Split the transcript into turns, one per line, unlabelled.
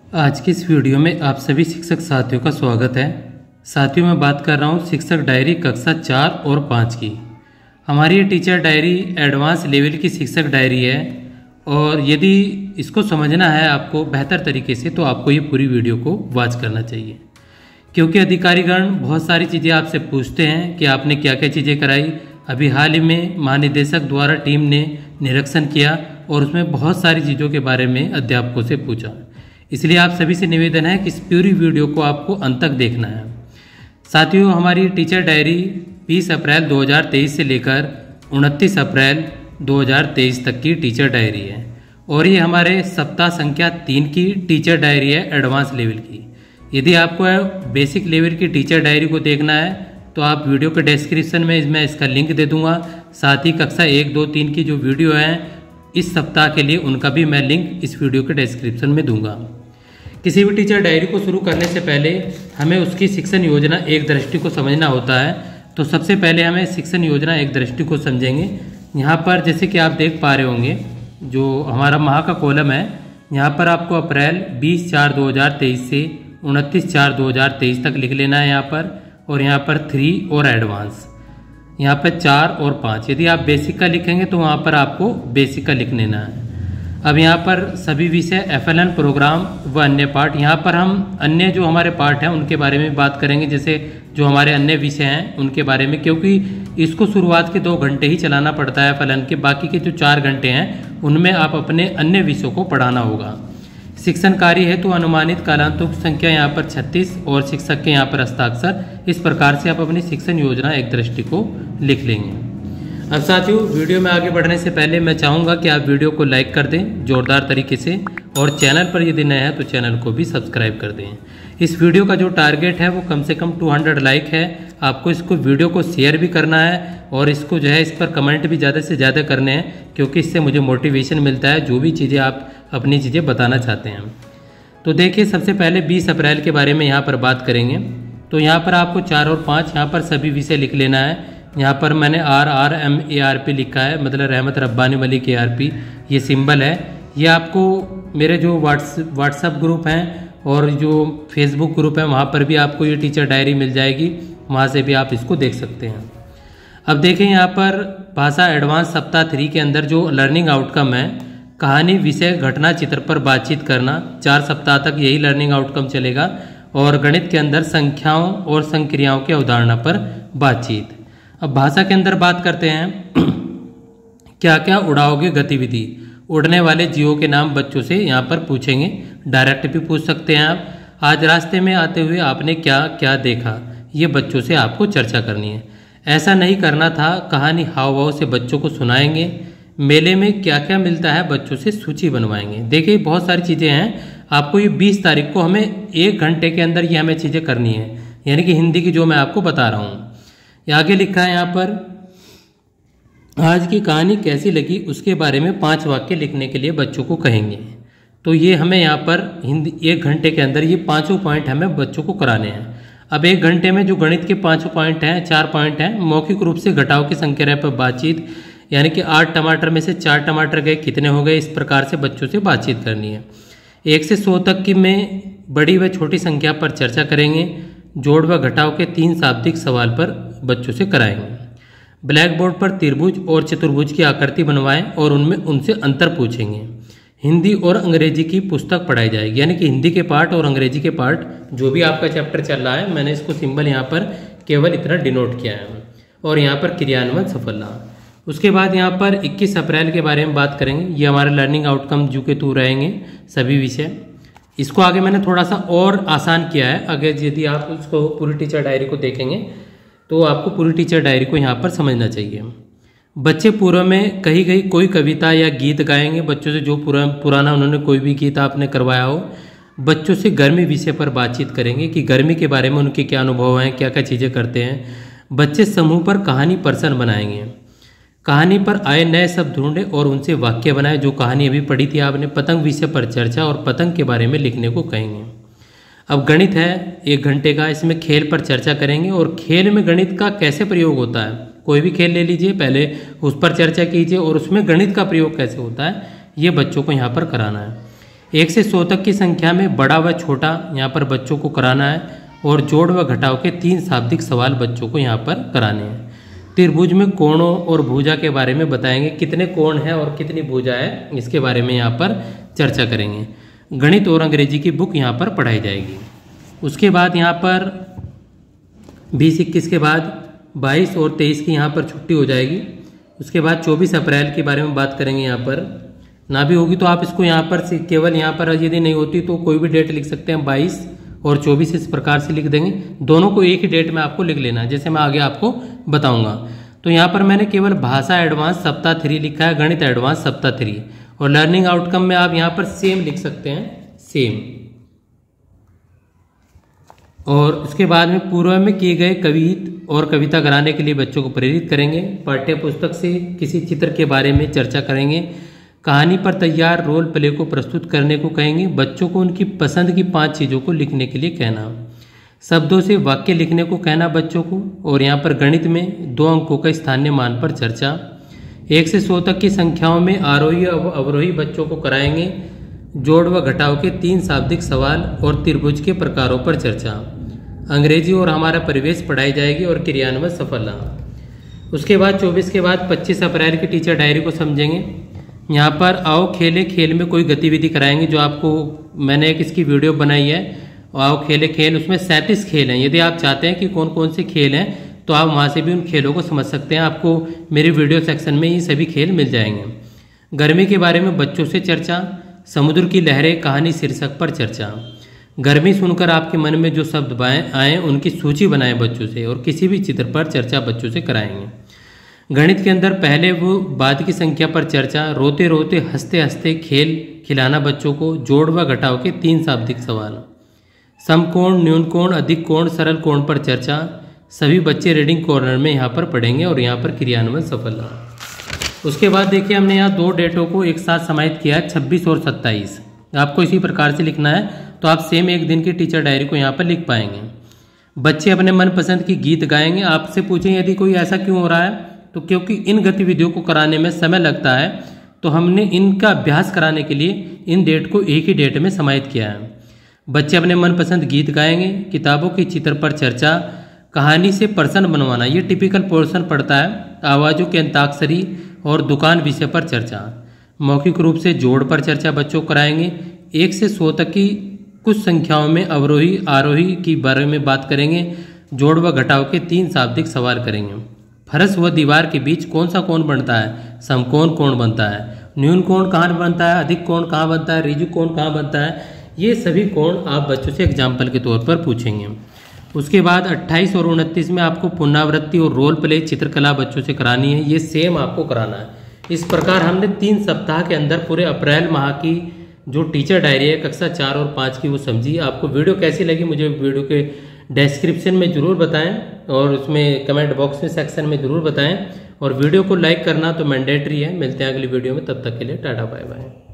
आज की इस वीडियो में आप सभी शिक्षक साथियों का स्वागत है। साथियों, मैं बात कर रहा हूँ शिक्षक डायरी कक्षा 4 और 5 की। हमारी ये टीचर डायरी एडवांस लेवल की शिक्षक डायरी है और यदि इसको समझना है आपको बेहतर तरीके से तो आपको ये पूरी वीडियो को वॉच करना चाहिए, क्योंकि अधिकारीगण बहुत सारी चीज़ें आपसे पूछते हैं कि आपने क्या क्या चीज़ें कराई। अभी हाल ही में महानिदेशक द्वारा टीम ने निरीक्षण किया और उसमें बहुत सारी चीज़ों के बारे में अध्यापकों से पूछा। इसलिए आप सभी से निवेदन है कि इस पूरी वीडियो को आपको अंत तक देखना है। साथियों, हमारी टीचर डायरी 20 अप्रैल 2023 से लेकर 29 अप्रैल 2023 तक की टीचर डायरी है और ये हमारे सप्ताह संख्या 3 की टीचर डायरी है एडवांस लेवल की। यदि आपको बेसिक लेवल की टीचर डायरी को देखना है तो आप वीडियो के डिस्क्रिप्शन में मैं इसका लिंक दे दूंगा। साथ ही कक्षा 1, 2, 3 की जो वीडियो हैं इस सप्ताह के लिए उनका भी मैं लिंक इस वीडियो के डिस्क्रिप्शन में दूंगा। किसी भी टीचर डायरी को शुरू करने से पहले हमें उसकी शिक्षण योजना एक दृष्टि को समझना होता है। तो सबसे पहले हमें शिक्षण योजना एक दृष्टि को समझेंगे। यहाँ पर जैसे कि आप देख पा रहे होंगे जो हमारा माह का कॉलम है, यहाँ पर आपको अप्रैल 20/4/2023 से 29/4/2023 तक लिख लेना है यहाँ पर, और यहाँ पर 3 और एडवांस, यहाँ पर 4 और 5। यदि आप बेसिक का लिखेंगे तो वहाँ पर आपको बेसिक का लिख लेना है। अब यहाँ पर सभी विषय FLN प्रोग्राम व अन्य पाठ, यहाँ पर हम अन्य जो हमारे पाठ हैं उनके बारे में बात करेंगे, जैसे जो हमारे अन्य विषय हैं उनके बारे में, क्योंकि इसको शुरुआत के 2 घंटे ही चलाना पड़ता है FLN के। बाकी के जो 4 घंटे हैं उनमें आप अपने अन्य विषयों को पढ़ाना होगा। शिक्षण कार्य है तो अनुमानित कालांतों की संख्या यहाँ पर 36 और शिक्षक के यहाँ पर हस्ताक्षर। इस प्रकार से आप अपनी शिक्षण योजना एक दृष्टि को लिख लेंगे। अब साथियों, वीडियो में आगे बढ़ने से पहले मैं चाहूँगा कि आप वीडियो को लाइक कर दें जोरदार तरीके से, और चैनल पर यदि नए हैं तो चैनल को भी सब्सक्राइब कर दें। इस वीडियो का जो टारगेट है वो कम से कम 200 लाइक है। आपको इसको वीडियो को शेयर भी करना है और इसको जो है इस पर कमेंट भी ज़्यादा से ज़्यादा करने हैं, क्योंकि इससे मुझे मोटिवेशन मिलता है जो भी चीज़ें आप अपनी चीज़ें बताना चाहते हैं। तो देखिए, सबसे पहले 20 अप्रैल के बारे में यहाँ पर बात करेंगे। तो यहाँ पर आपको 4 और 5 यहाँ पर सभी विषय लिख लेना है। यहाँ पर मैंने RRMARP लिखा है, मतलब रहमत रब्बानी मलिक ARP, ये सिंबल है। ये आपको मेरे जो व्हाट्सएप ग्रुप हैं और जो फेसबुक ग्रुप है वहाँ पर भी आपको ये टीचर डायरी मिल जाएगी, वहाँ से भी आप इसको देख सकते हैं। अब देखें यहाँ पर भाषा एडवांस सप्ताह 3 के अंदर जो लर्निंग आउटकम है, कहानी, विषय, घटना, चित्र पर बातचीत करना, 4 सप्ताह तक यही लर्निंग आउटकम चलेगा। और गणित के अंदर संख्याओं और संक्रियाओं के अवधारणा पर बातचीत। अब भाषा के अंदर बात करते हैं क्या क्या उड़ाओगे गतिविधि, उड़ने वाले जीवों के नाम बच्चों से यहाँ पर पूछेंगे, डायरेक्ट भी पूछ सकते हैं आप। आज रास्ते में आते हुए आपने क्या क्या देखा, ये बच्चों से आपको चर्चा करनी है। ऐसा नहीं करना था, कहानी हाव भाव से बच्चों को सुनाएंगे। मेले में क्या क्या मिलता है, बच्चों से सूची बनवाएंगे। देखिए, बहुत सारी चीज़ें हैं। आपको ये 20 तारीख को हमें 1 घंटे के अंदर ये हमें चीज़ें करनी है, यानी कि हिंदी की जो मैं आपको बता रहा हूँ। आगे लिखा है यहाँ पर, आज की कहानी कैसी लगी उसके बारे में 5 वाक्य लिखने के लिए बच्चों को कहेंगे। तो ये हमें यहाँ पर हिंदी 1 घंटे के अंदर ये 5 पॉइंट हमें बच्चों को कराने हैं। अब 1 घंटे में जो गणित के 5 पॉइंट हैं, 4 पॉइंट हैं। मौखिक रूप से घटाव की संख्या पर बातचीत, यानी कि 8 टमाटर में से 4 टमाटर गए, कितने हो गए, इस प्रकार से बच्चों से बातचीत करनी है। 1 से 100 तक की में बड़ी व छोटी संख्या पर चर्चा करेंगे। जोड़ व घटाव के 3 शाब्दिक सवाल पर बच्चों से कराएंगे। ब्लैक बोर्ड पर त्रिभुज और चतुर्भुज की आकृति बनवाएं और उनमें उनसे अंतर पूछेंगे। हिंदी और अंग्रेजी की पुस्तक पढ़ाई जाएगी, यानी कि हिंदी के पार्ट और अंग्रेजी के पार्ट जो भी आपका चैप्टर चल रहा है, मैंने इसको सिंबल यहाँ पर केवल इतना डिनोट किया है। और यहाँ पर क्रियान्वयन सफल रहा। उसके बाद यहाँ पर 21 अप्रैल के बारे में बात करेंगे। ये हमारे लर्निंग आउटकम जू के तू रहेंगे सभी विषय। इसको आगे मैंने थोड़ा सा और आसान किया है। अगर यदि आप उसको पूरी टीचर डायरी को देखेंगे तो आपको पूरी टीचर डायरी को यहाँ पर समझना चाहिए। बच्चे पूर्व में कही गई कोई कविता या गीत गाएंगे बच्चों से, जो पुराना उन्होंने कोई भी गीत आपने करवाया हो। बच्चों से गर्मी विषय पर बातचीत करेंगे कि गर्मी के बारे में उनके क्या अनुभव हैं, क्या क्या चीज़ें करते हैं। बच्चे समूह पर कहानी पर्सन बनाएंगे। कहानी पर आए नए शब्द ढूंढे और उनसे वाक्य बनाए। जो कहानी अभी पढ़ी थी आपने, पतंग विषय पर चर्चा और पतंग के बारे में लिखने को कहेंगे। अब गणित है 1 घंटे का, इसमें खेल पर चर्चा करेंगे और खेल में गणित का कैसे प्रयोग होता है। कोई भी खेल ले लीजिए, पहले उस पर चर्चा कीजिए और उसमें गणित का प्रयोग कैसे होता है, ये बच्चों को यहाँ पर कराना है। 1 से 100 तक की संख्या में बड़ा व छोटा यहाँ पर बच्चों को कराना है और जोड़ व घटाव के 3 शाब्दिक सवाल बच्चों को यहाँ पर कराने हैं। त्रिभुज में कोणों और भुजा के बारे में बताएंगे, कितने कोण हैं और कितनी भुजा है, इसके बारे में यहाँ पर चर्चा करेंगे। गणित और अंग्रेजी की बुक यहाँ पर पढ़ाई जाएगी। उसके बाद यहाँ पर 20-21 के बाद 22 और 23 की यहाँ पर छुट्टी हो जाएगी। उसके बाद 24 अप्रैल के बारे में बात करेंगे। यहाँ पर ना भी होगी तो आप इसको यहाँ पर केवल यहाँ पर यदि नहीं होती तो कोई भी डेट लिख सकते हैं, 22 और 24 इस प्रकार से लिख देंगे। दोनों को एक ही डेट में आपको लिख लेना है, जैसे मैं आगे आपको बताऊंगा। तो यहाँ पर मैंने केवल भाषा एडवांस सप्ताह 3 लिखा है, गणित एडवांस सप्ताह 3, और लर्निंग आउटकम में आप यहाँ पर सेम लिख सकते हैं, सेम। और उसके बाद में पूर्व में किए गए कवित और कविता कराने के लिए बच्चों को प्रेरित करेंगे। पाठ्य पुस्तक से किसी चित्र के बारे में चर्चा करेंगे। कहानी पर तैयार रोल प्ले को प्रस्तुत करने को कहेंगे। बच्चों को उनकी पसंद की 5 चीज़ों को लिखने के लिए कहना। शब्दों से वाक्य लिखने को कहना बच्चों को। और यहाँ पर गणित में 2 अंकों का स्थानीय मान पर चर्चा। 1 से 100 तक की संख्याओं में आरोही और अवरोही बच्चों को कराएंगे। जोड़ व घटाव के 3 शाब्दिक सवाल और त्रिभुज के प्रकारों पर चर्चा। अंग्रेजी और हमारा परिवेश पढ़ाई जाएगी और क्रियान्वयन सफल। उसके बाद 24 के बाद 25 अप्रैल की टीचर डायरी को समझेंगे। यहाँ पर आओ खेले खेल में कोई गतिविधि कराएंगे, जो आपको मैंने एक इसकी वीडियो बनाई है, आओ खेले खेल। उसमें 37 खेल हैं। यदि आप चाहते हैं कि कौन कौन से खेल हैं तो आप वहाँ से भी उन खेलों को समझ सकते हैं। आपको मेरी वीडियो सेक्शन में ये सभी खेल मिल जाएंगे। गर्मी के बारे में बच्चों से चर्चा। समुद्र की लहरें कहानी शीर्षक पर चर्चा। गर्मी सुनकर आपके मन में जो शब्द आए उनकी सूची बनाएं बच्चों से, और किसी भी चित्र पर चर्चा बच्चों से कराएंगे। गणित के अंदर पहले वो बाद की संख्या पर चर्चा। रोते रोते हंसते हंसते खेल खिलाना बच्चों को। जोड़ व घटाव के 3 शाब्दिक सवाल। समकोण, न्यूनकोण, अधिक कोण, सरल कोण पर चर्चा। सभी बच्चे रीडिंग कॉर्नर में यहाँ पर पढ़ेंगे और यहाँ पर क्रियान्वयन सफल रहा। उसके बाद देखिए हमने यहाँ 2 डेटों को एक साथ समाहित किया है, 26 और 27। आपको इसी प्रकार से लिखना है, तो आप सेम एक दिन की टीचर डायरी को यहाँ पर लिख पाएंगे। बच्चे अपने मनपसंद की गीत गाएंगे। आपसे पूछें यदि कोई ऐसा क्यों हो रहा है, तो क्योंकि इन गतिविधियों को कराने में समय लगता है, तो हमने इनका अभ्यास कराने के लिए इन डेट को एक ही डेट में समाहित किया है। बच्चे अपने मनपसंद गीत गाएंगे। किताबों की चित्र पर चर्चा। कहानी से प्रश्न बनवाना, ये टिपिकल पोर्शन पड़ता है। आवाज़ों के अंताक्षरी और दुकान विषय पर चर्चा। मौखिक रूप से जोड़ पर चर्चा बच्चों को कराएंगे। 1 से 100 तक की कुछ संख्याओं में अवरोही आरोही की बारे में बात करेंगे। जोड़ व घटाव के 3 शाब्दिक सवाल करेंगे। फर्श व दीवार के बीच कौन सा कोण बनता है, समकोण कोण बनता है। न्यून कोण कहाँ बनता है, अधिक कोण कहाँ बनता है, ऋजु कोण कहाँ बनता है। ये सभी कोण आप बच्चों से एग्जाम्पल के तौर पर पूछेंगे। उसके बाद 28 और 29 में आपको पुनरावृत्ति और रोल प्ले चित्रकला बच्चों से करानी है। ये सेम आपको कराना है। इस प्रकार हमने 3 सप्ताह के अंदर पूरे अप्रैल माह की जो टीचर डायरी है कक्षा 4 और 5 की वो समझी। आपको वीडियो कैसी लगी मुझे वीडियो के डिस्क्रिप्शन में ज़रूर बताएं, और उसमें कमेंट बॉक्स में सेक्शन में ज़रूर बताएं, और वीडियो को लाइक करना तो मैंडेटरी है। मिलते हैं अगली वीडियो में, तब तक के लिए टाटा बाय बाय।